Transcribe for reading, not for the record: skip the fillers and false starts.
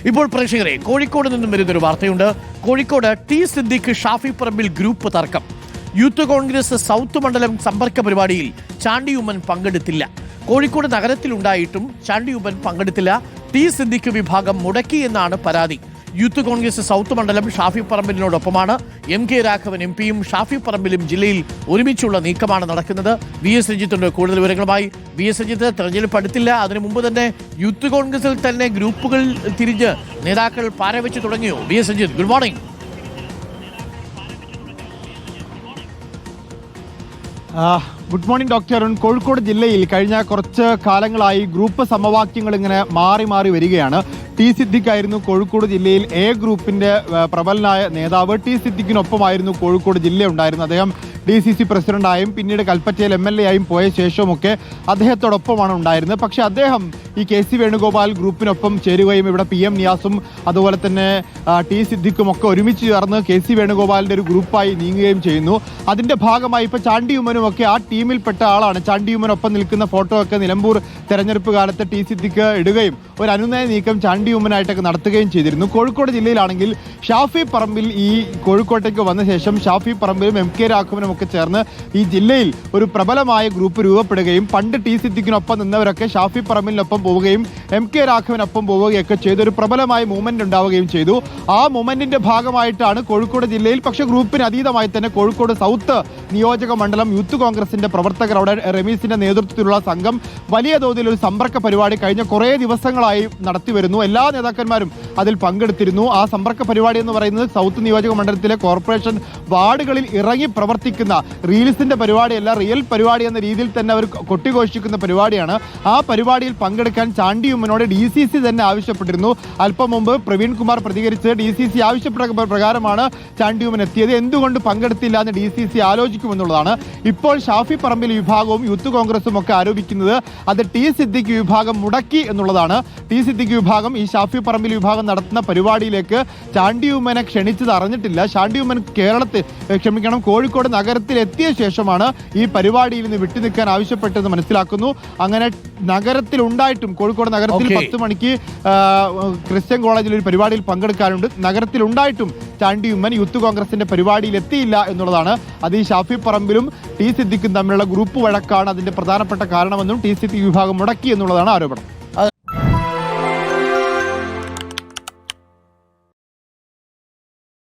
ഇപ്പോൾ പ്രേക്ഷകരെ, കോഴിക്കോട് നിന്നും വരുന്നൊരു വാർത്തയുണ്ട്. കോഴിക്കോട് ടി സിദ്ദിഖ് ഷാഫി പറമ്പിൽ ഗ്രൂപ്പ് തർക്കം. യൂത്ത് കോൺഗ്രസ് സൗത്ത് മണ്ഡലം സമ്പർക്ക പരിപാടിയിൽ ചാണ്ടി ഉമ്മൻ പങ്കെടുത്തില്ല. കോഴിക്കോട് നഗരത്തിലുണ്ടായിട്ടും ചാണ്ടി ഉമ്മൻ പങ്കെടുത്തില്ല. ടി സിദ്ദിഖ് വിഭാഗം മുടക്കി എന്നാണ് പരാതി. യൂത്ത് കോൺഗ്രസ് സൗത്ത് മണ്ഡലം ഷാഫി പറമ്പിലിനോടൊപ്പമാണ്. എം.കെ. രാഘവൻ എം.പിയും ഷാഫി പറമ്പിലും ജില്ലയിൽ ഒരുമിച്ചുള്ള നീക്കമാണ് നടക്കുന്നത്. വി.എസ്. രഞ്ജിത്തുണ്ട് കൂടുതൽ വിവരങ്ങളുമായി. വി.എസ്. രഞ്ജിത്ത്, തെരഞ്ഞെടുപ്പ് അടുത്തില്ല, അതിനു മുമ്പ് തന്നെ യൂത്ത് കോൺഗ്രസിൽ തന്നെ ഗ്രൂപ്പുകൾ തിരിഞ്ഞ് നേതാക്കൾ പാരവെച്ച് തുടങ്ങിയോ? VS. Ranjith, good morning. Good morning doctor Arun. Kozhikode ജില്ലയിൽ കഴിഞ്ഞ കുറച്ച് കാലങ്ങളായി ഗ്രൂപ്പ് സമവാക്യങ്ങൾ ഇങ്ങനെ മാറി മാറി വരികയാണ്. ടി സിദ്ദിഖ് ആയിരുന്നു കോഴിക്കോട് ജില്ലയിൽ എ ഗ്രൂപ്പിന്റെ പ്രബലനായ നേതാവ്. ടി സിദ്ദിഖിനൊപ്പമായിരുന്നു കോഴിക്കോട് ജില്ല ഉണ്ടായിരുന്നത്. അദ്ദേഹം DCC പ്രസിഡന്റായും പിന്നീട് കൽപ്പറ്റയിൽ MLA ആയും പോയ ശേഷമൊക്കെ അദ്ദേഹത്തോടൊപ്പമാണ് ഉണ്ടായിരുന്നത്. പക്ഷേ അദ്ദേഹം ഈ KC വേണുഗോപാൽ ഗ്രൂപ്പിനൊപ്പം ചേരുകയും ഇവിടെ PM നിയാസും അതുപോലെ തന്നെ ടി സിദ്ദിഖും ഒക്കെ ഒരുമിച്ച് ചേർന്ന് KC വേണുഗോപാലിന്റെ ഒരു ഗ്രൂപ്പായി നീങ്ങുകയും ചെയ്യുന്നു. അതിന്റെ ഭാഗമായി ഇപ്പോൾ ചാണ്ടി ഉമ്മനും ഒക്കെ ആ ടീമിൽപ്പെട്ട ആളാണ്. ചാണ്ടി ഉമ്മനൊപ്പം നിൽക്കുന്ന ഫോട്ടോ ഒക്കെ നിലമ്പൂർ തെരഞ്ഞെടുപ്പ് കാലത്ത് ടി സിദ്ദിഖ് ഇടുകയും ഒരു അനുനയ നീക്കം ചാണ്ടി ഉമ്മനായിട്ടൊക്കെ നടത്തുകയും ചെയ്തിരുന്നു. കോഴിക്കോട് ജില്ലയിലാണെങ്കിൽ ഷാഫി പറമ്പിൽ ഈ കോഴിക്കോട്ടേക്ക് വന്ന ശേഷം ഷാഫി പറമ്പിലും M.K. രാഘവനും ഒക്കെ ചേർന്ന് ഈ ജില്ലയിൽ ഒരു പ്രബലമായ ഗ്രൂപ്പ് രൂപപ്പെടുകയും പണ്ട് ടി സിദ്ദിഖിനൊപ്പം നിന്നവരൊക്കെ ഷാഫി പറമ്പിലിനൊപ്പം പോവുകയും M.K. രാഘവനൊപ്പം പോവുകയൊക്കെ ചെയ്ത് ഒരു പ്രബലമായ മൂവ്മെന്റ് ഉണ്ടാവുകയും ചെയ്തു. ആ മൂവ്മെന്റിന്റെ ഭാഗമായിട്ടാണ് കോഴിക്കോട് ജില്ലയിൽ, പക്ഷേ ഗ്രൂപ്പിന് അതീതമായി തന്നെ കോഴിക്കോട് സൗത്ത് നിയോജക മണ്ഡലം യൂത്ത് കോൺഗ്രസിന്റെ പ്രവർത്തകർ, അവിടെ റമീസിന്റെ നേതൃത്വത്തിലുള്ള സംഘം വലിയ തോതിൽ ഒരു സമ്പർക്ക പരിപാടി കഴിഞ്ഞ കുറേ ദിവസങ്ങളായി നടത്തിവരുന്നു. എല്ലാ നേതാക്കന്മാരും അതിൽ പങ്കെടുത്തിരുന്നു. ആ സമ്പർക്ക പരിപാടി എന്ന് പറയുന്നത് സൗത്ത് നിയോജക മണ്ഡലത്തിലെ കോർപ്പറേഷൻ വാർഡുകളിൽ ഇറങ്ങി പ്രവർത്തിക്കുന്ന റീൽസിന്റെ പരിപാടിയല്ല, റിയൽ പരിപാടി എന്ന രീതിയിൽ തന്നെ അവർ കൊട്ടിഘോഷിക്കുന്ന പരിപാടിയാണ്. ആ പരിപാടിയിൽ പങ്കെടുക്കാൻ ചാണ്ടി ഉമ്മനോട് DCC തന്നെ ആവശ്യപ്പെട്ടിരുന്നു. അല്പം മുമ്പ് പ്രവീൺ കുമാർ പ്രതികരിച്ച് DCC ആവശ്യപ്പെട്ട പ്രകാരമാണ് ചാണ്ടി ഉമ്മൻ എത്തിയത്. എന്തുകൊണ്ട് പങ്കെടുത്തില്ല എന്ന് DCC ആലോചിക്കുമെന്നുള്ളതാണ്. ഇപ്പോൾ ഷാഫി പറമ്പിൽ വിഭാഗവും യൂത്ത് കോൺഗ്രസും ഒക്കെ ആരോപിക്കുന്നത് അത് ടി സിദ്ദിഖ് വിഭാഗം മുടക്കി എന്നുള്ളതാണ്. ടി സിദ്ദിഖ് വിഭാഗം ഈ ഷാഫി പറമ്പിൽ വിഭാഗം നടത്തുന്ന പരിപാടിയിലേക്ക് ചാണ്ടി ഉമ്മനെ ക്ഷണിച്ചത് അറിഞ്ഞിട്ടില്ല. ചാണ്ടി ഉമ്മൻ കോഴിക്കോട് നഗരത്തിൽ എത്തിയ ശേഷമാണ് ഈ പരിപാടിയിൽ നിന്ന് വിട്ടുനിൽക്കാൻ ആവശ്യപ്പെട്ടെന്ന് മനസ്സിലാക്കുന്നു. അങ്ങനെ നഗരത്തിലുണ്ടായിട്ടും കോഴിക്കോട് നഗരത്തിൽ 10 മണിക്ക് ക്രിസ്ത്യൻ കോളേജിൽ ഒരു പരിപാടിയിൽ പങ്കെടുക്കാനുണ്ട്. നഗരത്തിലുണ്ടായിട്ടും ചാണ്ടി ഉമ്മൻ യൂത്ത് കോൺഗ്രസിന്റെ പരിപാടിയിൽ എത്തിയില്ല എന്നുള്ളതാണ്. അത് ഈ ഷാഫി പറമ്പിലും ടി സിദ്ദിഖും തമ്മിലുള്ള ഗ്രൂപ്പ് വഴക്കാണ് അതിന്റെ പ്രധാനപ്പെട്ട കാരണമെന്നും ടി സിദ്ദിഖ് വിഭാഗം മുടക്കി എന്നുള്ളതാണ് ആരോപണം.